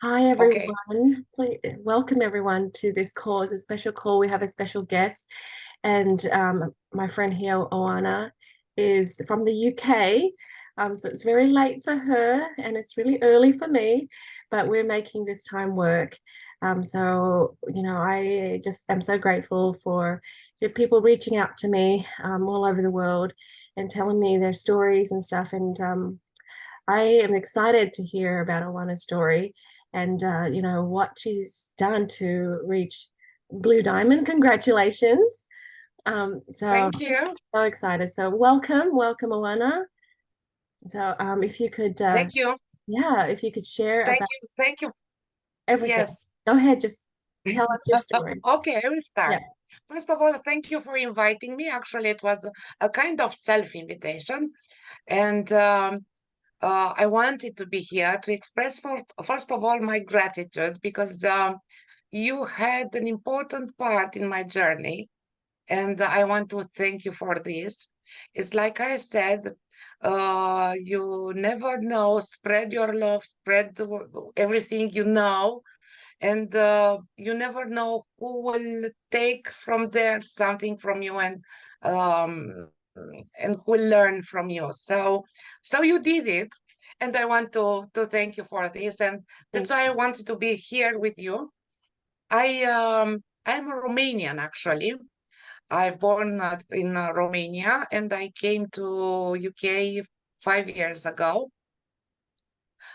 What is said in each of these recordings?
Hi Okay. everyone. Please, welcome everyone to this call. It's a special call. We have a special guest, and my friend here, Oana, is from the UK. So it's very late for her, and it's really early for me, but we're making this time work. I just am so grateful for people reaching out to me all over the world and telling me their stories and stuff. And I am excited to hear about Awana's story and what she's done to reach Blue Diamond. Congratulations. So Thank you. so excited. So welcome Awana. So if you could Thank you. yeah, if you could share Thank about you. Thank you. everything. Yes. Go ahead, just tell us your story. Okay, I will Yeah. start. First of all, thank you for inviting me. Actually, it was a kind of self-invitation. And I wanted to be here to express, first of all, my gratitude because you had an important part in my journey. And I want to thank you for this. It's like I said, you never know, spread your love, spread everything you know, and you never know who will take from there something from you um, and who will learn from you. So you did it, and I want to thank you for this, and that's Thank why I you. wanted to be here with you. I'm a Romanian actually. I've born in Romania and I came to UK 5 years ago.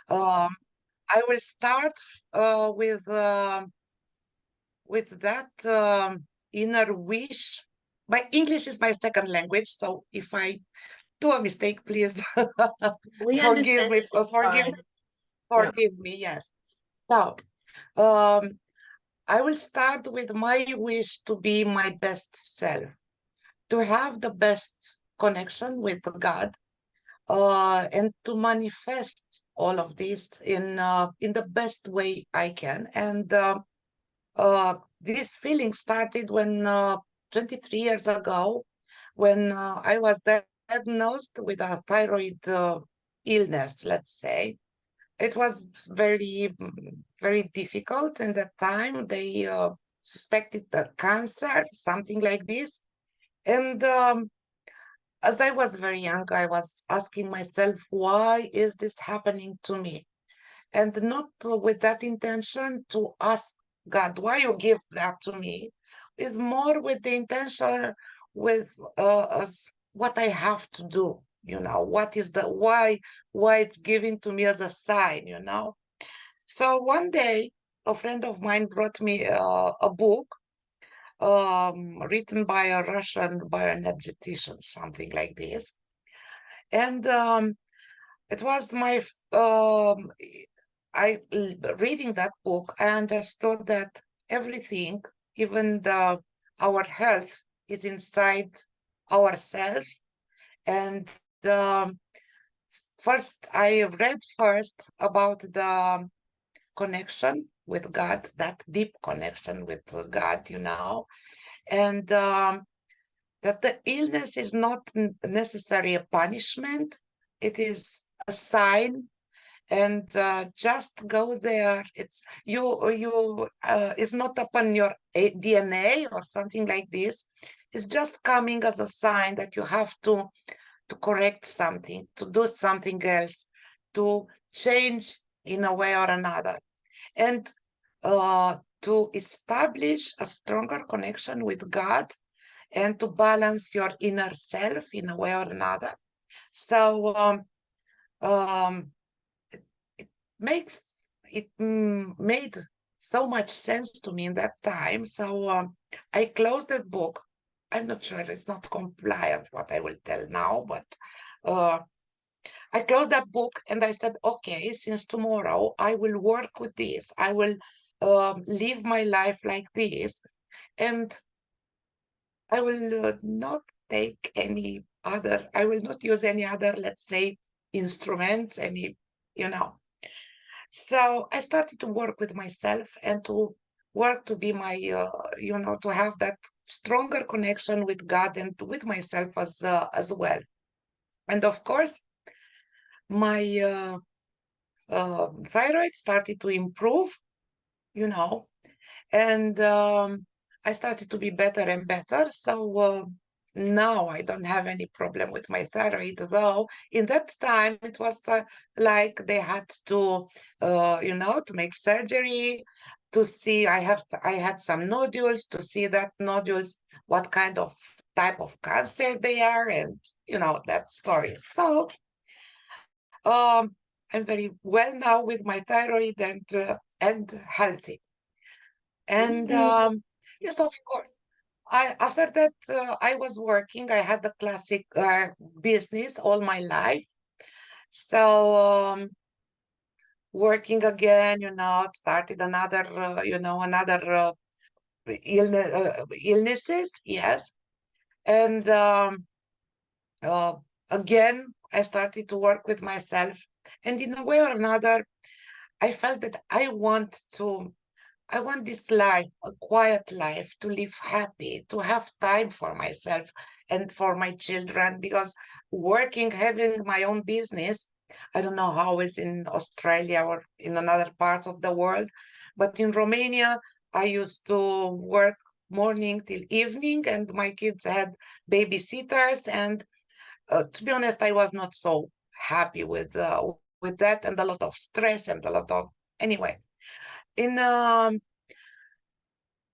Um, I will start with that inner wish. My English is my second language, so if I do a mistake, please We forgive understand. me. It's fine. Yeah. Forgive me. Yes. So, um, I will start with my wish to be my best self, to have the best connection with God, and to manifest all of this in the best way I can. And this feeling started when 23 years ago, when I was diagnosed with a thyroid illness, let's say. It was very difficult in that time. They suspected the cancer, something like this. And as I was very young, I was asking myself, why is this happening to me? And not with that intention to ask God, why you give that to me? Is more with the intention with what I have to do. What is the why it's given to me as a sign, So one day, a friend of mine brought me a book written by a Russian bioenergetician, something like this. And it was reading that book, I understood that everything, even our health, is inside ourselves. And um, first, I read first about the connection with God, that deep connection with God, and that the illness is not necessarily a punishment, it is a sign. And just go there. It's it's not upon your DNA or something like this. It's just coming as a sign that you have to correct something, to do something else, to change in a way or another, and to establish a stronger connection with God, and to balance your inner self in a way or another. So um, it makes it made so much sense to me in that time. So I closed that book. I'm not sure if it's not compliant what I will tell now, but uh, I closed that book and I said, okay, since tomorrow I will work with this. I will live my life like this, and I will not take any other. I will not use any other, let's say, instruments. You know. So I started to work with myself and to work to be to have that stronger connection with God and with myself as well. And of course, my thyroid started to improve, you know, and I started to be better and better. So now I don't have any problem with my thyroid, though in that time it was like they had to, to make surgery to see. I had some nodules to see that nodules, what kind of type of cancer they are, and that story. So I'm very well now with my thyroid and healthy. And Mm. yes, of course. I after that I was working. I had the classic business all my life. So working again, started another, illnesses. Yes, and uh, again I started to work with myself, and in a way or another, I felt that I want this life, a quiet life, to live happy, to have time for myself and for my children, because working, having my own business, I don't know how it's in Australia or in another part of the world, but in Romania, I used to work morning till evening, and my kids had babysitters. And to be honest, I was not so happy with that, and a lot of stress and a lot of anyway. In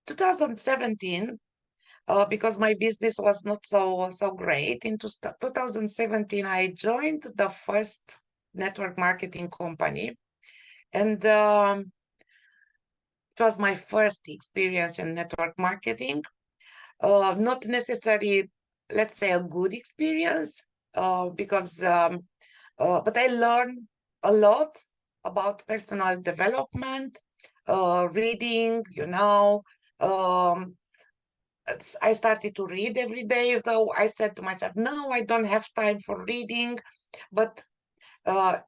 2017, because my business was not so great. In 2017, I joined the first network marketing company, and it was my first experience in network marketing. Not necessarily, let's say, a good experience, because but I learned a lot about personal development, reading, I started to read every day, though I said to myself, no, I don't have time for reading. But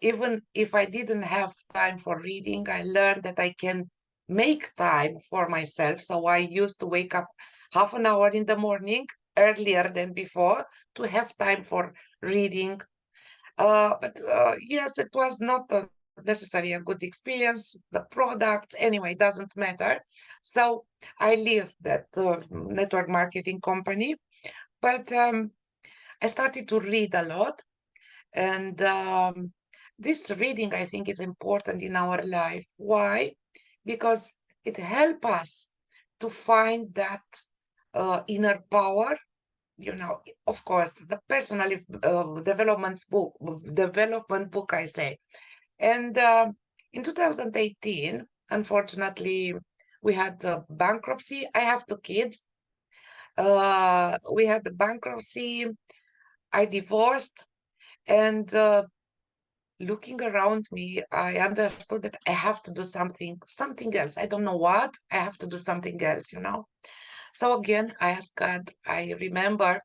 even if I didn't have time for reading, I learned that I can make time for myself. So I used to wake up half an hour in the morning, earlier than before, to have time for reading. But yes, it was not necessarily a good experience. The product, anyway, doesn't matter. So I left that network marketing company, but I started to read a lot. And this reading, I think, is important in our life. Why? Because it helps us to find that inner power. Of course, the personal development book, I say. And in 2018, unfortunately, we had the bankruptcy. I have two kids. We had the bankruptcy. I divorced, and looking around me, I understood that I have to do something else. I don't know what. I have to do something else. So again, I asked God. I remember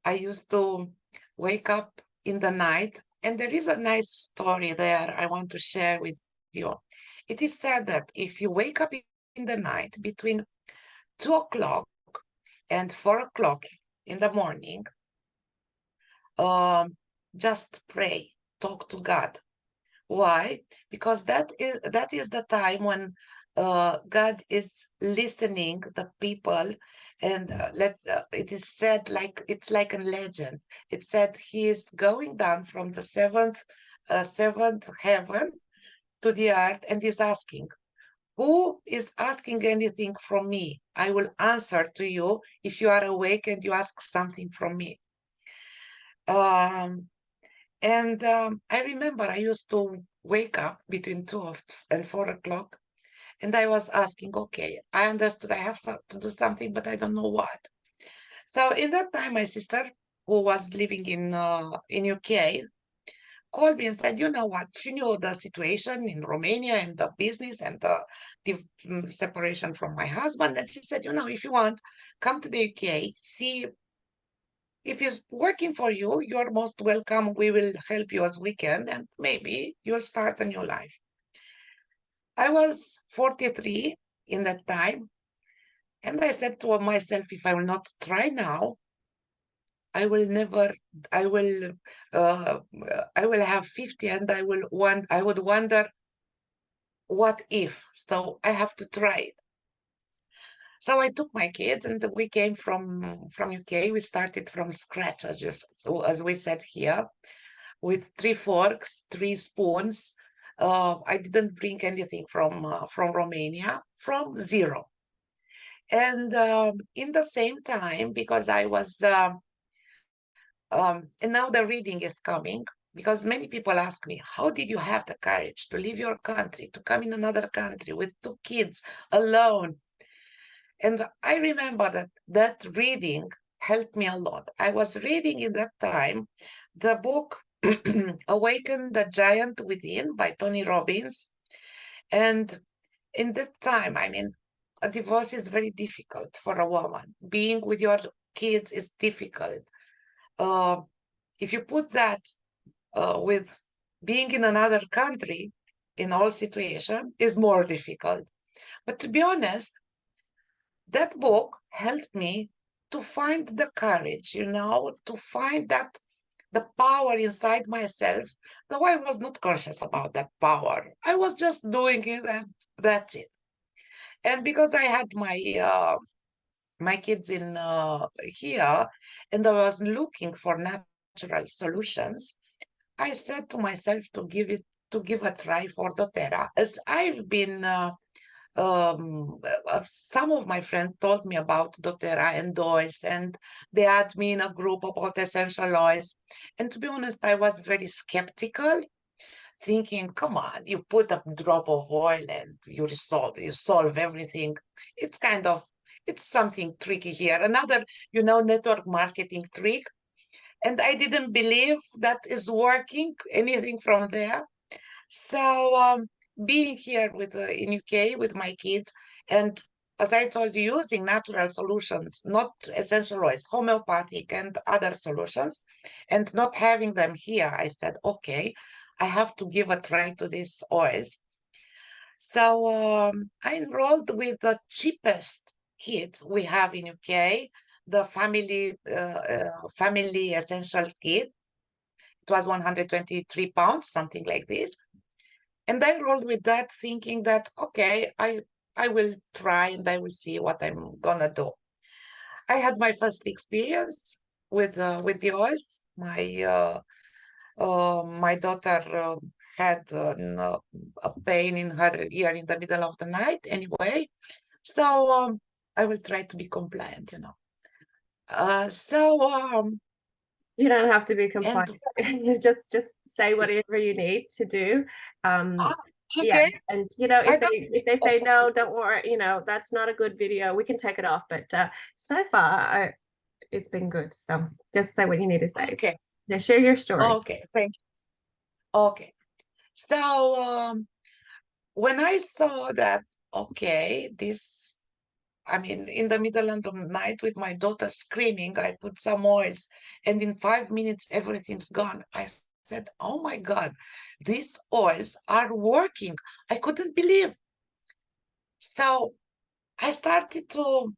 I used to wake up in the night, and there is a nice story there I want to share with you. It is said that if you wake up in the night between 2 o'clock and 4 o'clock in the morning, um, just pray, talk to God. Why? Because that is the time when God is listening the people, and it is said, like it's like a legend. It said he is going down from the seventh heaven to the earth, and is asking, "Who is asking anything from me? I will answer to you if you are awake and you ask something from me." Um, and I remember I used to wake up between and 4 o'clock, and I was asking, okay, I understood I have to do something, but I don't know what. So in that time, my sister, who was living in UK, called me and said, you know what? She knew the situation in Romania and the business and the separation from my husband, and she said, if you want, come to the UK, see if it's working for you, you're most welcome. We will help you as we can, and maybe you'll start a new life. I was 43 in that time, and I said to myself, if I will not try now, I will never, I will, uh, I will have 50 and I would wonder, what if? So I have to try it. So I took my kids and we came from UK. We started from scratch, as we said here, with 3 forks, 3 spoons. I didn't bring anything from Romania, from zero. And in the same time, because I was, and now the reading is coming, because many people ask me, how did you have the courage to leave your country, to come in another country with 2 kids alone? And I remember that reading helped me a lot. I was reading in that time the book Awaken the Giant Within by Tony Robbins. And in that time, I mean, a divorce is very difficult for a woman. Being with your kids is difficult. Uh, if you put that with being in another country, in all situation, is more difficult. But to be honest, that book helped me to find the courage, to find that the power inside myself, though I was not conscious about that power. I was just doing it and that's it. And because I had my kids in here and I was looking for natural solutions, I said to myself to give a try for dōTERRA, as I've been some of my friends told me about dōTERRA and oils, and they had me in a group about essential oils. And to be honest, I was very skeptical, thinking, come on, you put a drop of oil and you solve everything. It's it's something tricky here. Another, network marketing trick. And I didn't believe that is working, anything from there. So being here in UK with my kids, and as I told you, using natural solutions, not essential oils, homeopathic and other solutions, and not having them here, I said, okay, I have to give a try to these oils. So I enrolled with the cheapest kit we have in UK, the family essentials kit. It was 123 pounds, something like this. And I rolled with that, thinking that, okay, I will try and I will see what I'm gonna do. I had my first experience with the oils. My daughter had a pain in her ear in the middle of the night. Anyway, so I will try to be compliant, Uh, so um, You don't have to be and compliant. Just say whatever you need to do. ah, Yeah, okay, and I if don't. they say no, don't worry. That's not a good video. We can take it off. But so far, it's been good. So just say what you need to say. Okay, Yeah, share your story. okay, thank you. Okay, so when I saw that, okay, I mean, in the middle of the night with my daughter screaming, I put some oils, and in 5 minutes, everything's gone. I said, oh my God, these oils are working. I couldn't believe. So I started to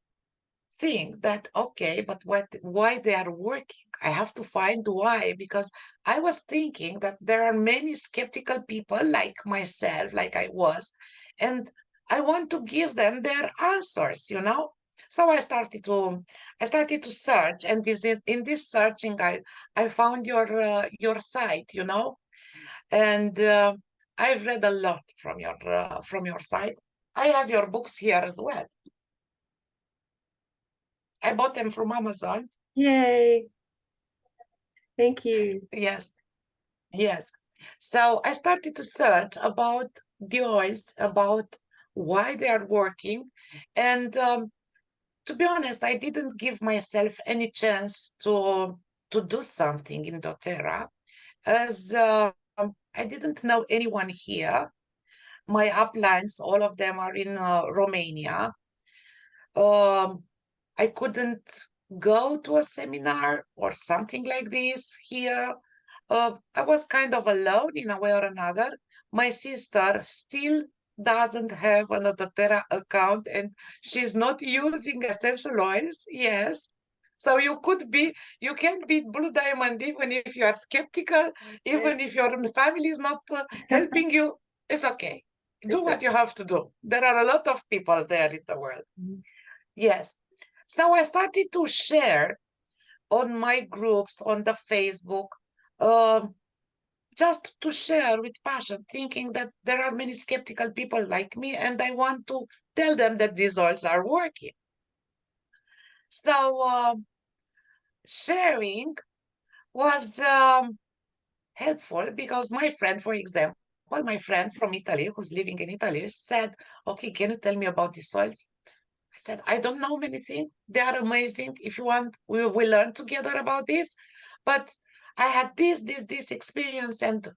think that, okay, but why they are working? I have to find why, because I was thinking that there are many skeptical people like myself, like I was, and I want to give them their answers. So I started to search, and in this searching, I found your site, and I've read a lot from your site. I have your books here as well. I bought them from Amazon. Yay. Thank you. Yes, yes. So I started to search about the oils, about why they are working. And to be honest, I didn't give myself any chance to do something in dōTERRA, as I didn't know anyone here. My uplines, all of them are in Romania. Um, I couldn't go to a seminar or something like this here. I was kind of alone in a way or another. My sister still doesn't have an dōTERRA account and she's not using essential oils. Yes. So you can be blue diamond even if you are skeptical, even if your family is not helping you. It's okay. Do what you have to do. There are a lot of people there in the world. Mhm. Yes. So I started to share on my groups on the Facebook, um, just to share with passion, thinking that there are many skeptical people like me, and I want to tell them that these oils are working. So sharing was helpful because my friend, for example, my friend from Italy who's living in Italy said, okay, can you tell me about these soils? I said, I don't know many things. They are amazing. If you want, we will learn together about this. But I had this experience and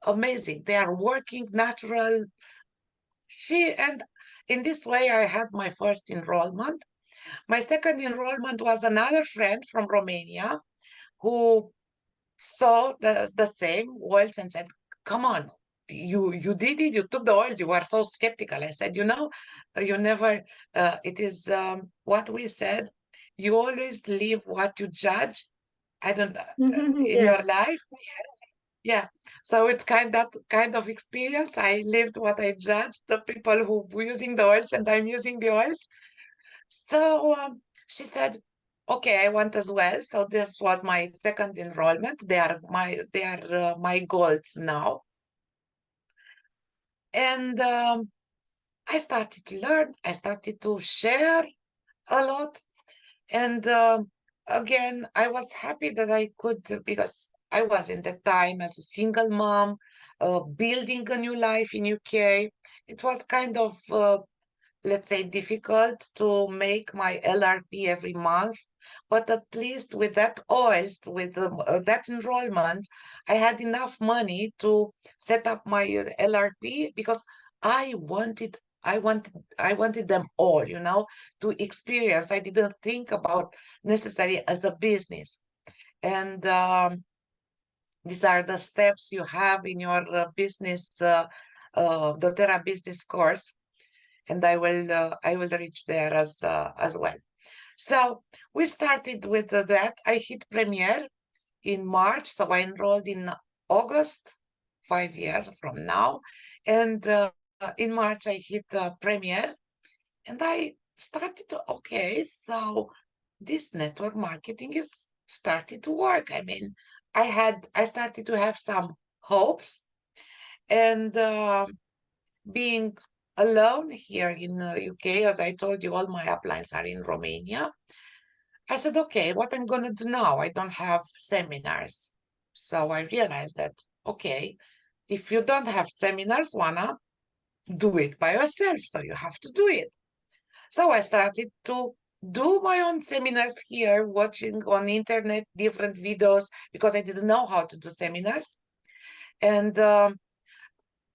amazing. They are working natural. And in this way, I had my first enrollment. My second enrollment was another friend from Romania who saw the same oils and said, come on, you did it, you took the oil, you were so skeptical. I said, you never, it is what we said, you always live what you judge. I don't in Yeah. your life. Yeah. So it's that kind of experience. I lived what I judged, the people who were using the oils and I'm using the oils. So she said, "Okay, I want as well." So this was my second enrollment. They are my goals now, and I started to learn. I started to share a lot, and again, I was happy that I could because I was in that time as a single mom, building a new life in UK. It was kind of let's say, difficult to make my LRP every month. But at least with that oils, with that enrollment, I had enough money to set up my LRP because I wanted, I wanted them all, to experience. I didn't think about necessarily as a business. And these are the steps you have in your business, dōTERRA business course, and I will reach there as well. So we started with that. I hit Premiere in March, so I enrolled in August, 5 years from now, and in March I hit Premiere, and I started to okay, so this network marketing is started to work. I mean, I started to have some hopes, and being alone here in the UK, as I told you, all my uplines are in Romania. I said, okay, what I'm going to do now? I don't have seminars. So I realized that, okay, if you don't have seminars, Oana, do it by yourself. So you have to do it. So I started to do my own seminars here, watching on internet different videos because I didn't know how to do seminars. And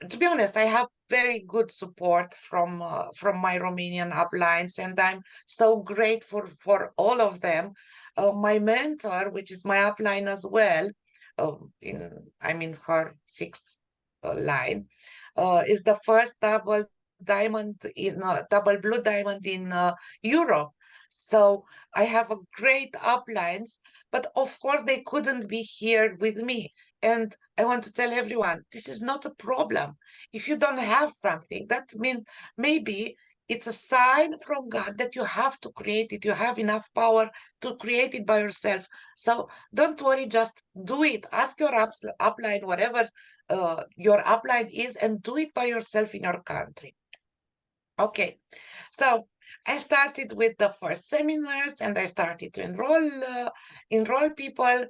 to be honest, I have very good support from my Romanian uplines, and I'm so grateful for all of them. My mentor, which is my upline as well, I'm in her sixth line, is the first double blue diamond in Europe. So I have a great uplines, but of course they couldn't be here with me. And I want to tell everyone, this is not a problem. If you don't have something, that means maybe it's a sign from God that you have to create it. You have enough power to create it by yourself. So don't worry, just do it. Ask your upline, whatever your upline is, and do it by yourself in your country. Okay, so I started with the first seminars and I started to enroll people.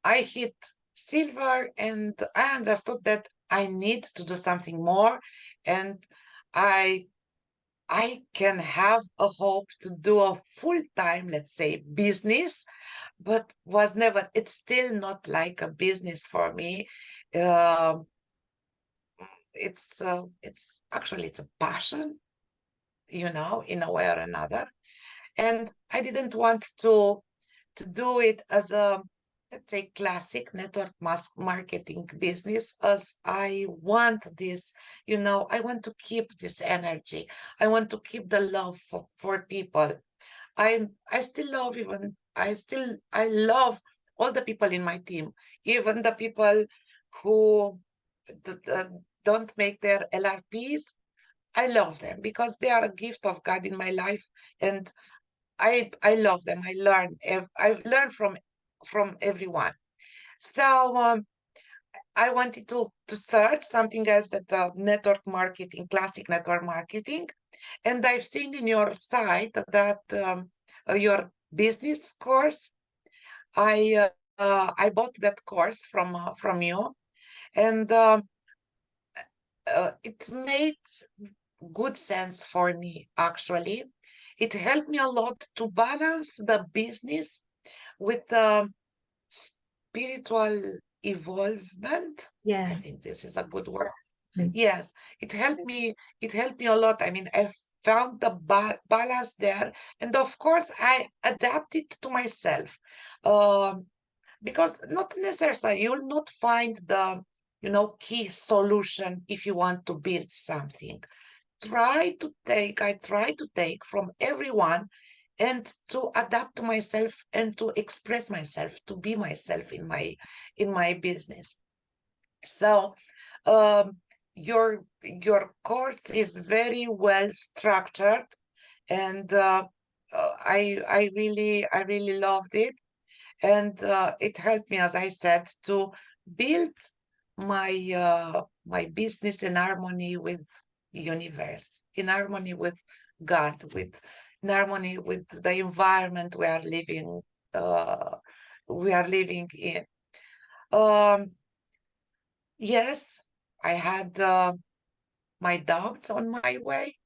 I hit silver and I understood that I need to do something more, and I I can have a hope to do a full-time, let's say, business, but it's still not like a business for me. Um it's actually it's a passion, in a way or another. And I didn't want to do it as a, let's say, classic network mass marketing business, as I want this, I want to keep this energy. I want to keep the love for people. I still love I love all the people in my team, even the people who don't make their LRPs. I love them because they are a gift of God in my life, and I love them. I've learned from everyone. So I wanted to search something else that network marketing, classic network marketing, and I've seen in your site that your business course. I bought that course from you, and it made good sense for me. Actually, it helped me a lot to balance the business with the spiritual evolvement. I Yeah. think this is a good word. Mm. Yes, it helped me a lot. I mean, I found the balance there, and of course, I adapted to myself. Um, because not necessarily you'll not find the key solution if you want to build something. I try to take from everyone and to adapt to myself and to express myself, to be myself in my business. So your course is very well structured, and I really loved it, and it helped me, as I said, to build my business in harmony with universe, in harmony with God, in harmony with the environment uh, we are living in. Um, yes, I had my doubts on my way.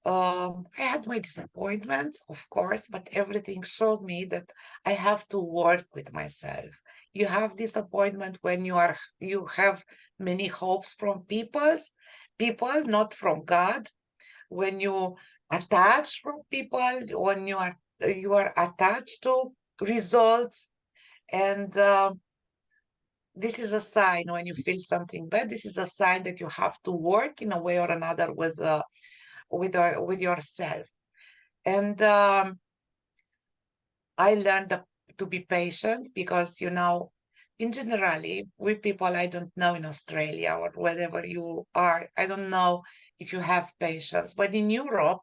I had my disappointments, of course, but everything showed me that I have to work with myself. You have disappointment when you have many hopes from people, not from God. When you attach from people, when you are attached to results, and this is a sign when you feel something bad. This is a sign that you have to work in a way or another with yourself. And I learned to be patient because, in generally, we people I don't know in Australia or wherever you are, I don't know if you have patience, but in Europe,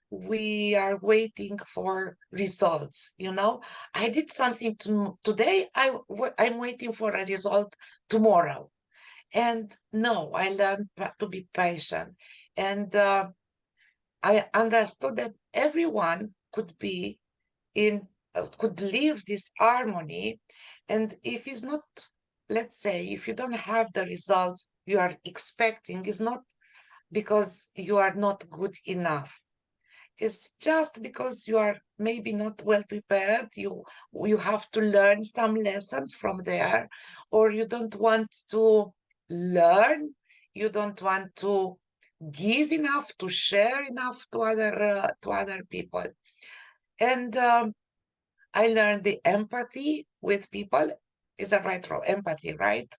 we are waiting for results. I did something today, I'm waiting for a result tomorrow. And no, I learned to be patient. And I understood that everyone could live this harmony, and if it's not, let's say, if you don't have the results you are expecting, it's not because you are not good enough. It's just because you are maybe not well prepared. You have to learn some lessons from there, or you don't want to learn, you don't want to give enough, to share enough to other people. And I learned the empathy with people. Is a right word, empathy, right?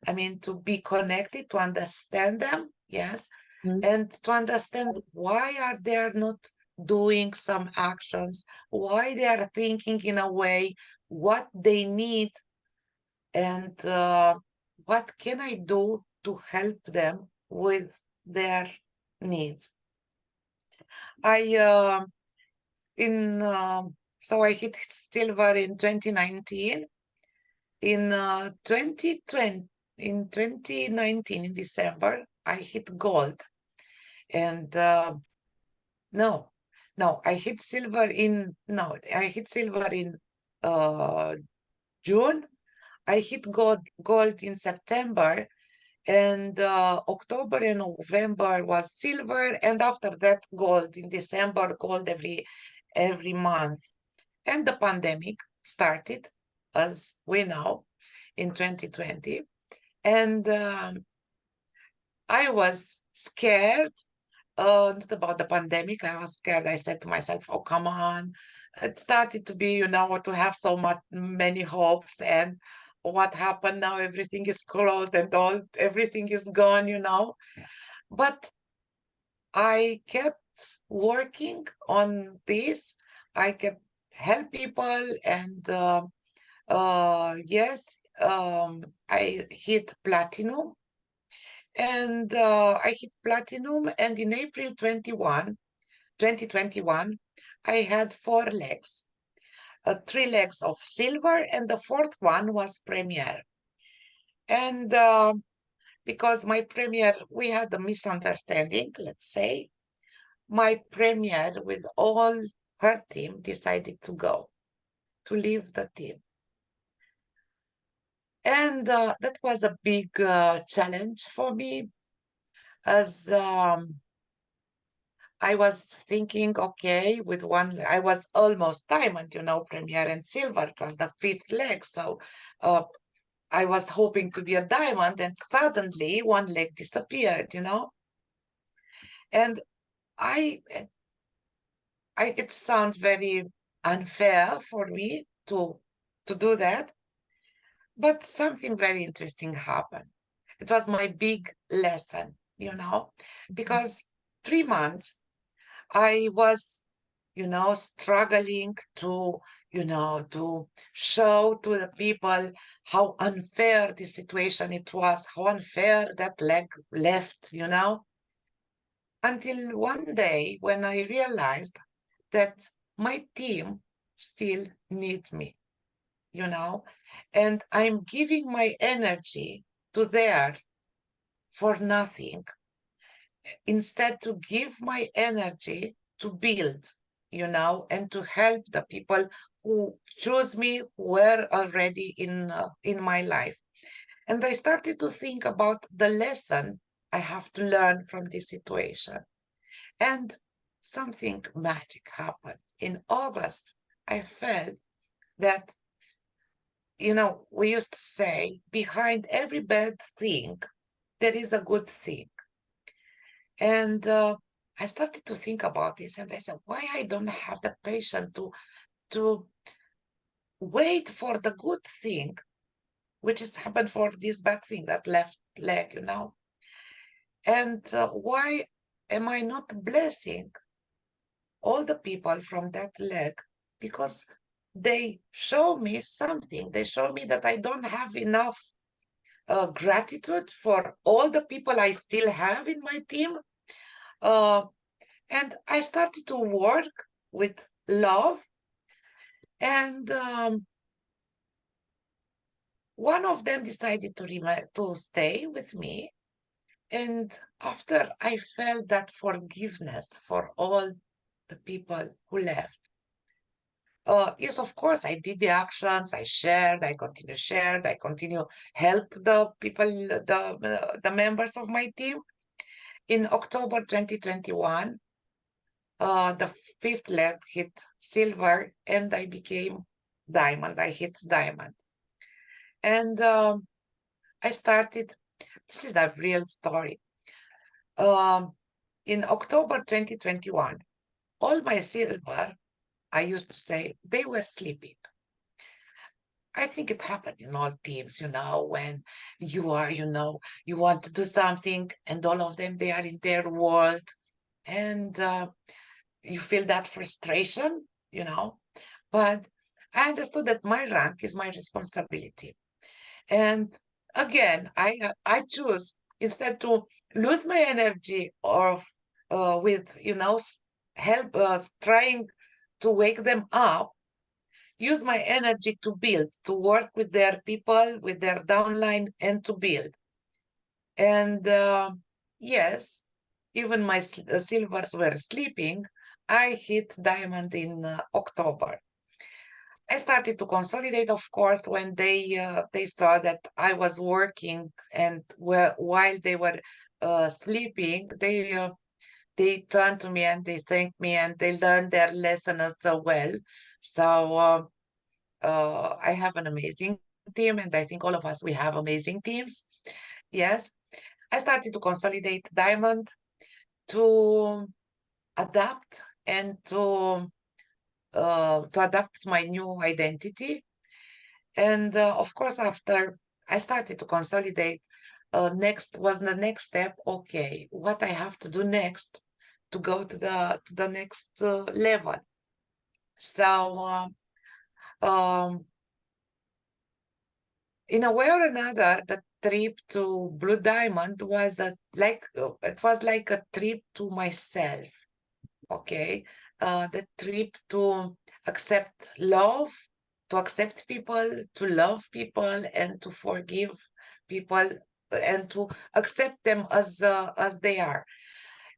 I mean, to be connected, to understand them, yes, Mm. and to understand why are they not doing some actions, why they are thinking in a way, what they need, and what can I do to help them with their needs. I in So I hit silver in 2019. In 2020, in 2019, in December, I hit gold. And no, no, I hit silver in uh, June. I hit gold in September, and October and November was silver, and after that gold in December, gold every month. And the pandemic started, as we know, in 2020. And I was scared, not about the pandemic. I was scared. I said to myself, oh, come on. It started to be, to have so many hopes. And what happened now? Everything is closed and everything is gone. But I kept working on this. I kept help people, and yes, I hit platinum, and I hit platinum, and in April 2021, I had 4 legs, 3 legs of silver, and the fourth one was premier. And because my premier, we had a misunderstanding, let's say, my premier with all her team decided to go, to leave the team. And that was a big challenge for me, as I was thinking, okay, with one, I was almost diamond, premier and silver. It was the fifth leg. So I was hoping to be a diamond, and suddenly one leg disappeared. And I, it sounds very unfair for me to do that, but something very interesting happened. It was my big lesson, because 3 months I was, struggling to show to the people how unfair the situation it was, how unfair that leg left. Until one day when I realized that my team still need me, and I'm giving my energy to there for nothing, instead to give my energy to build, and to help the people who choose me, who were already in my life. And I started to think about the lesson I have to learn from this situation. And something magic happened. In August, I felt that, we used to say, behind every bad thing, there is a good thing. And I started to think about this, and I said, why I don't have the patience to wait for the good thing, which has happened for this bad thing, that left leg. And why am I not blessing all the people from that leg? Because they show me something. They show me that I don't have enough gratitude for all the people I still have in my team. And I started to work with love. And one of them decided to stay with me. And after I felt that forgiveness for all the people who left, yes, of course, I did the actions, I shared, I continue help the people, the members of my team. In October 2021, the fifth leg hit silver, and I became diamond. I hit diamond. And I started, this is a real story. In October 2021, all my silver, I used to say, they were sleeping. I think it happened in all teams, when you are, you want to do something, and all of them, they are in their world, and you feel that frustration. But I understood that my rank is my responsibility. And again, I choose, instead to lose my energy or with, help trying to wake them up, use my energy to build, to work with their people, with their downline, and to build. And yes, even my silvers were sleeping. I hit diamond in October. I started to consolidate, of course, when they saw that I was working, and while they were sleeping, they turned to me and they thanked me, and they learned their lesson as well. So I have an amazing team, and I think all of us, we have amazing teams. Yes, I started to consolidate diamond, to adapt, and to adapt my new identity. And of course, after I started to consolidate, next was the next step. Okay, what I have to do next to go to the next level. So in a way or another, the trip to Blue Diamond was it was like a trip to myself. Okay, the trip to accept love, to accept people, to love people, and to forgive people, and to accept them as they are.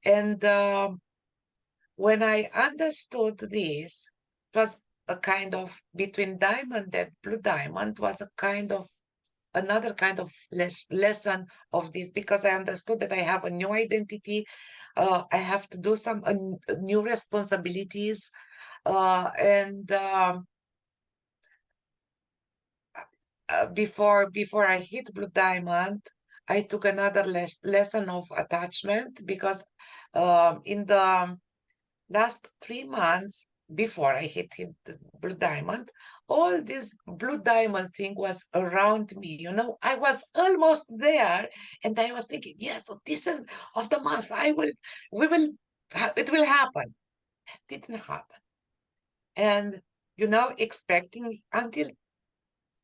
And when I understood this, it was a kind of between diamond and blue diamond was a kind of another kind of lesson of this, because I understood that I have a new identity. I have to do some new responsibilities, and before I hit blue diamond, I took another lesson of attachment, because in the last 3 months before I hit the blue diamond, all this blue diamond thing was around me. I was almost there, and I was thinking, yes, of this end of the month, we will, it will happen. It didn't happen. And, expecting until,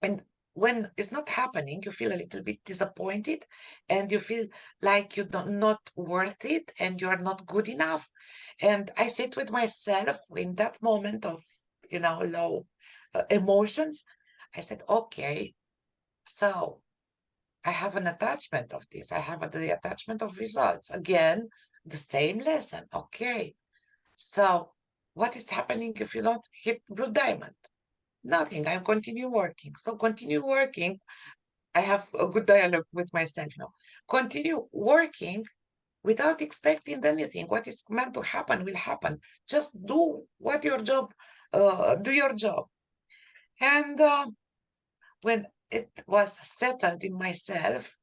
and when it's not happening, you feel a little bit disappointed, and you feel like you're not worth it, and you're not good enough. And I sit with myself in that moment of, low emotions. I said, okay, so I have an attachment of this. I have the attachment of results. Again, the same lesson. Okay, so what is happening if you don't hit blue diamond? Nothing. I continue working. So continue working. I have a good dialogue with myself now. Continue working without expecting anything. What is meant to happen will happen. Just do your job. And when it was settled in myself,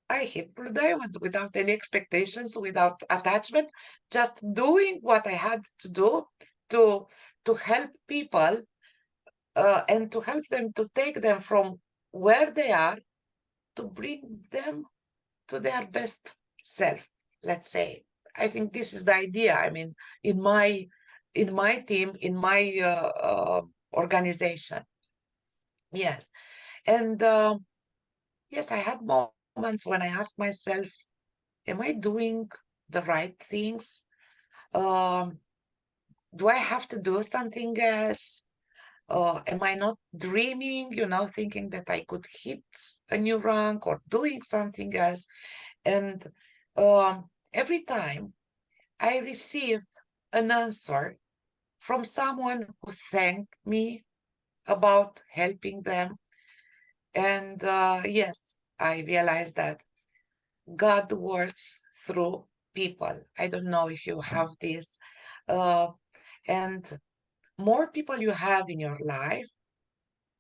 I hit blue diamond without any expectations, without attachment, just doing what I had to do to to help people, and to help them, to take them from where they are, to bring them to their best self, let's say. I think this is the idea. I mean, in my team, in my organization. Yes. And yes, I had moments when I asked myself, am I doing the right things? Um, do I have to do something else? Am I not dreaming, thinking that I could hit a new rank or doing something else? And every time I received an answer from someone who thanked me about helping them. And yes, I realized that God works through people. I don't know if you have this. Uh, and more people you have in your life,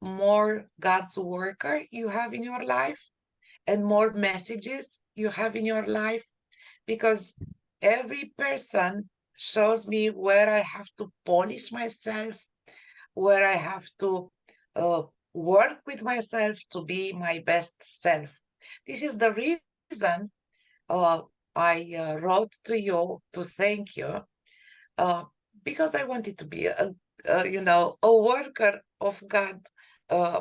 more God's worker you have in your life, and more messages you have in your life, because every person shows me where I have to polish myself, where I have to uh, work with myself to be my best self. This is the reason uh, I wrote to you to thank you, uh, because I wanted to be a worker of God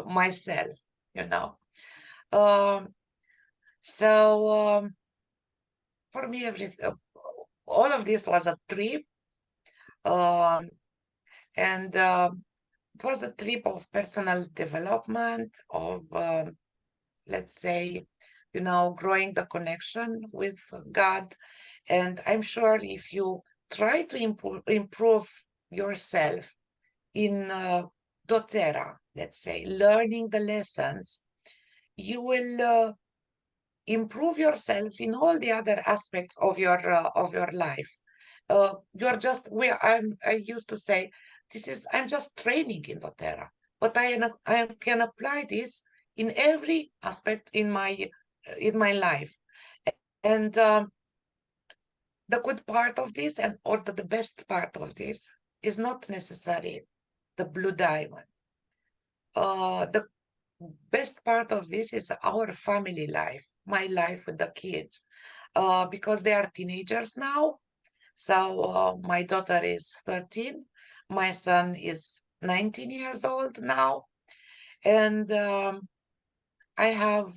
myself, you know. Um, so for me, all of this was a trip, um, and it was a trip of personal development, of let's say, growing the connection with God. And I'm sure if you try to improve yourself in dōTERRA, let's say, learning the lessons, you will improve yourself in all the other aspects of your life. You're just where I used to say, I'm just training in dōTERRA, but I can apply this in every aspect in my life. And the good part of this, or the best part of this, is not necessarily the blue diamond. The best part of this is our family life, my life with the kids, because they are teenagers now. So my daughter is 13, My son is 19 years old now, and I have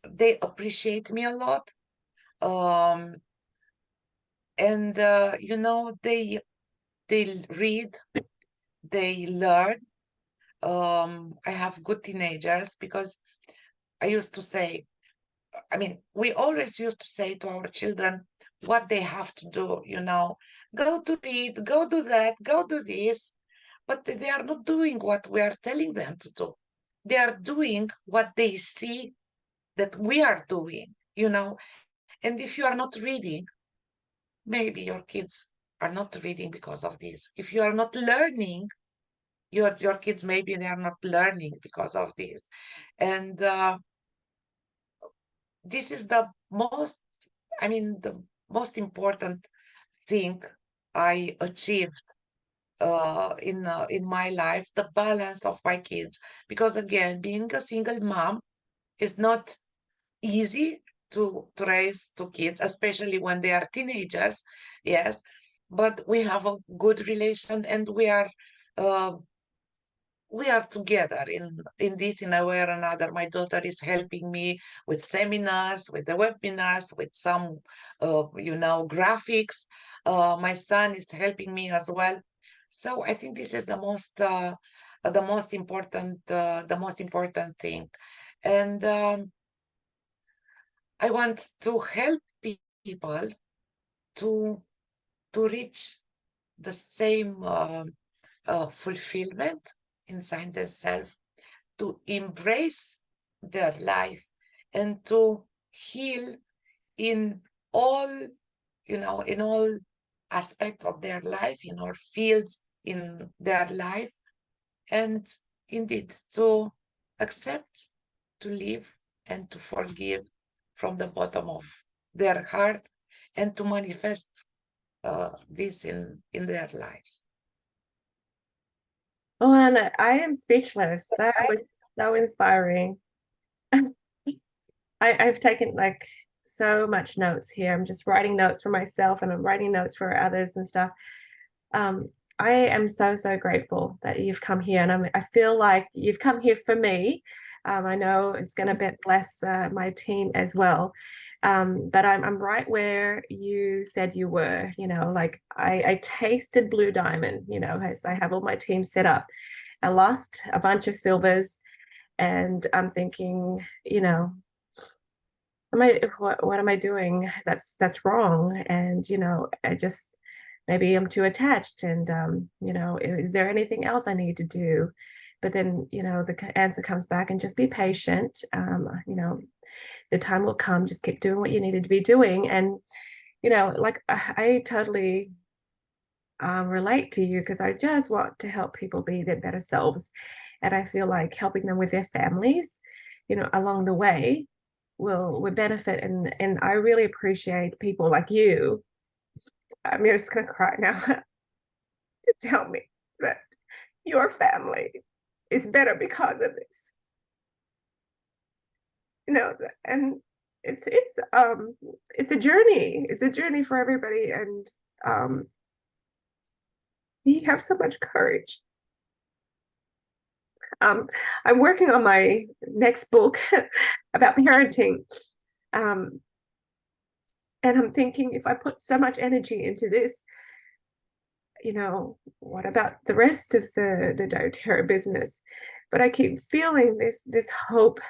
they appreciate me a lot. Um, and they read, they learn. I have good teenagers because I used to say, I mean, we always used to say to our children what they have to do, go to read, go do that, go do this. But they are not doing what we are telling them to do. They are doing what they see that we are doing. And if you are not reading, maybe your kids are not reading because of this. If you are not learning, your kids maybe they are not learning because of this. And this is the most important thing I achieved in my life, the balance of my kids. Because again, being a single mom is not easy to raise two kids, especially when they are teenagers. Yes, but we have a good relation, and uh, we are together in this in a way or another. My daughter is helping me with seminars, with the webinars, with some graphics. My son is helping me as well. So I think this is the most important thing. And I want to help people to reach the same fulfillment inside themselves, to embrace their life, and to heal in all, in all aspects of their life, in all fields in their life, and indeed to accept, to live, and to forgive from the bottom of their heart, and to manifest this in their lives. Oana, I am speechless. That was so inspiring. I've taken like so much notes here. I'm just writing notes for myself and I'm writing notes for others and stuff. Um, I am so, so grateful that you've come here, and I feel like you've come here for me. I know it's going to bless my team as well. But I'm right where you said you were, like I tasted Blue Diamond, as I have all my team set up. I lost a bunch of silvers, and I'm thinking, what am I doing that's wrong? And I just, maybe I'm too attached, and is there anything else I need to do? But then the answer comes back, and just be patient. The time will come, just keep doing what you needed to be doing. And like I totally relate to you, because I just want to help people be their better selves, and I feel like helping them with their families along the way will benefit. And I really appreciate people like you. I'm just gonna cry now. To tell me that your family is better because of this. And it's a journey. It's a journey for everybody. And um you have so much courage. I'm working on my next book about parenting. Um, and I'm thinking, if I put so much energy into this, what about the rest of the dōTERRA business? But I keep feeling this hope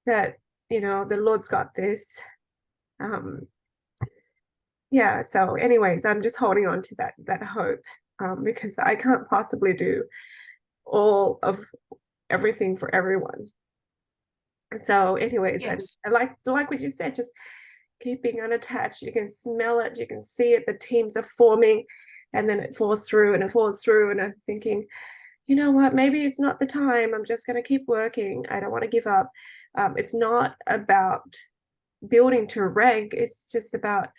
that the Lord's got this. Yeah. So, anyways, I'm just holding on to that hope, because I can't possibly do all of everything for everyone. So, anyways, Yes. I like what you said, just keeping unattached. You can smell it, you can see it, the teams are forming, and then it falls through and it falls through. And I'm thinking, you know what, maybe it's not the time. I'm just going to keep working. I don't want to give up. It's not about building to rank. It's just about,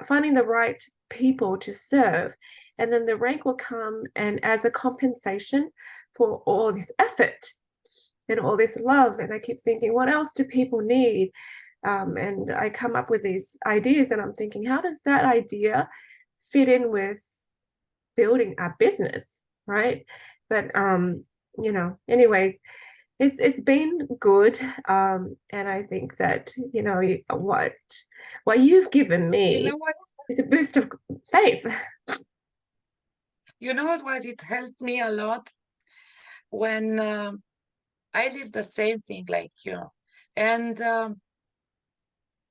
finding the right people to serve. And then the rank will come, and as a compensation for all this effort and all this love. And I keep thinking, what else do people need? And I come up with these ideas, and I'm thinking, how does that idea fit in with building a business, right? But anyways, it's been good. And I think that, what you've given You me know what? is a boost of faith. You know what? It helped me a lot when I live the same thing like you. And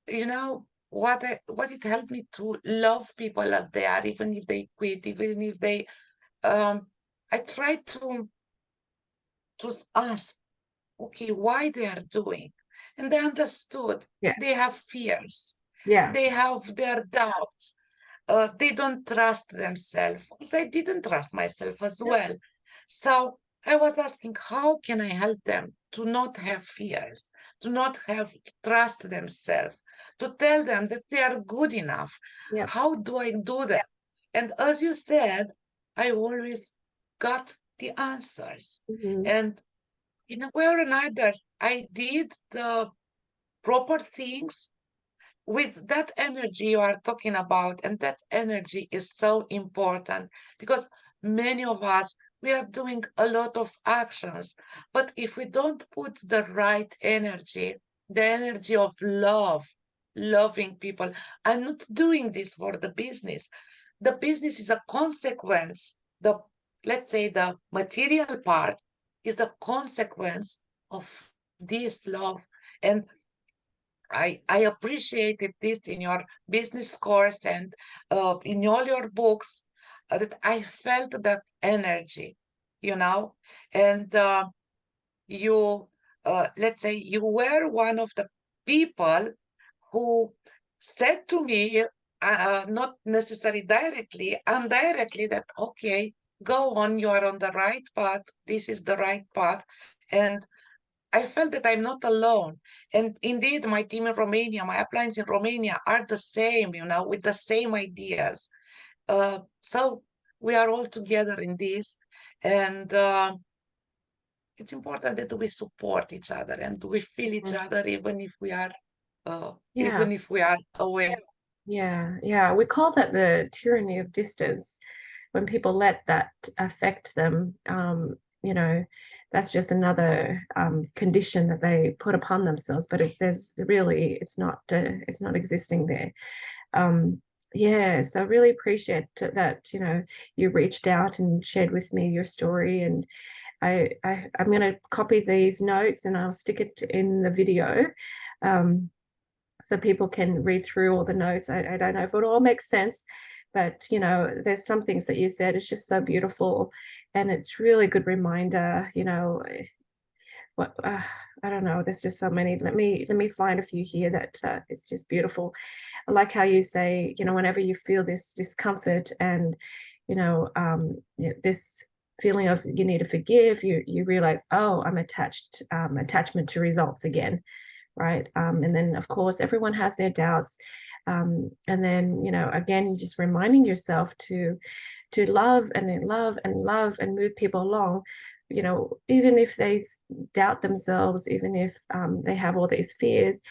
you know what it helped me to love people out there, even if they quit, even if they I try to ask, okay, why they are doing. And they understood Yeah, they have fears, yeah, they have their doubts, they don't trust themselves. Because I didn't trust myself as yep, well. So I was asking, how can I help them to not have fears, to not have to trust themselves, to tell them that they are good enough? yep. How do I do that? And as you said, I always got the answers. Mhm. And in a way or another, I did the proper things with that energy you are talking about. And that energy is so important because many of us, we are doing a lot of actions. But if we don't put the right energy, the energy of love, loving people, I'm not doing this for the business. The business is a consequence. Let's say the material part is a consequence of this love. And I appreciated this in your business course and in all your books, that I felt that energy, you know, and you, let's say, you were one of the people who said to me, not necessarily directly, indirectly, that, okay, go on, you are on the right path, this is the right path. And I felt that I'm not alone. And indeed, my team in Romania, my uplines in Romania are the same, with the same ideas. So we are all together in this. And it's important that we support each other and we feel each Mhm. other even if we are Yeah, away. yeah. We call that the tyranny of distance. When people let that affect them, that's just another condition that they put upon themselves. But it's not existing there. Um, yeah, so I really appreciate that, you reached out and shared with me your story. And I'm going to copy these notes and I'll stick it in the video. Um, so people can read through all the notes. I don't know if it all makes sense, but there's some things that you said. It's just so beautiful, and it's really good reminder. What I don't know. There's just so many. Let me find a few here that it's just beautiful. I like how you say, whenever you feel this discomfort and this feeling of you need to forgive, you realize, oh, I'm attachment to results again, right? And then, of course, everyone has their doubts. And then, again, you're just reminding yourself to love and then love and love and move people along. Even if they doubt themselves, even if they have all these fears,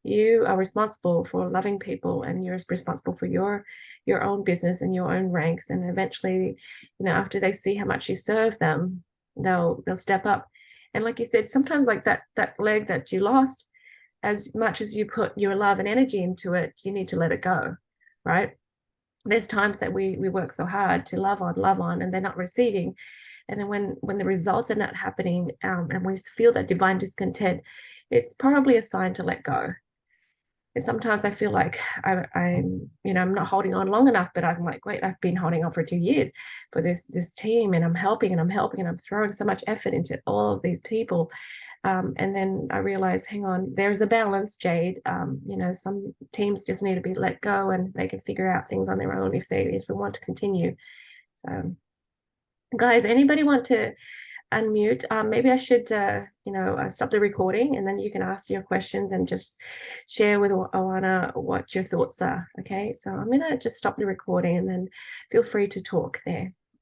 you are responsible for loving people, and you're responsible for your own business and your own ranks. And eventually, after they see how much you serve them, they'll step up. And like you said, sometimes like that leg that you lost, as much as you put your love and energy into it, you need to let it go, right? There's times that we work so hard to love on, and they're not receiving. And then when the results are not happening, and we feel that divine discontent, it's probably a sign to let go. And sometimes I feel like I'm not holding on long enough, but I'm like, wait, I've been holding on for 2 years for this team, and I'm helping and I'm helping and I'm throwing so much effort into all of these people. And then I realized, hang on, there's a balance, Jade. Some teams just need to be let go, and they can figure out things on their own if they want to continue. So, guys, anybody want to unmute? Maybe I should, stop the recording, and then you can ask your questions and just share with Oana what your thoughts are. Okay, so I'm gonna just stop the recording, and then feel free to talk there.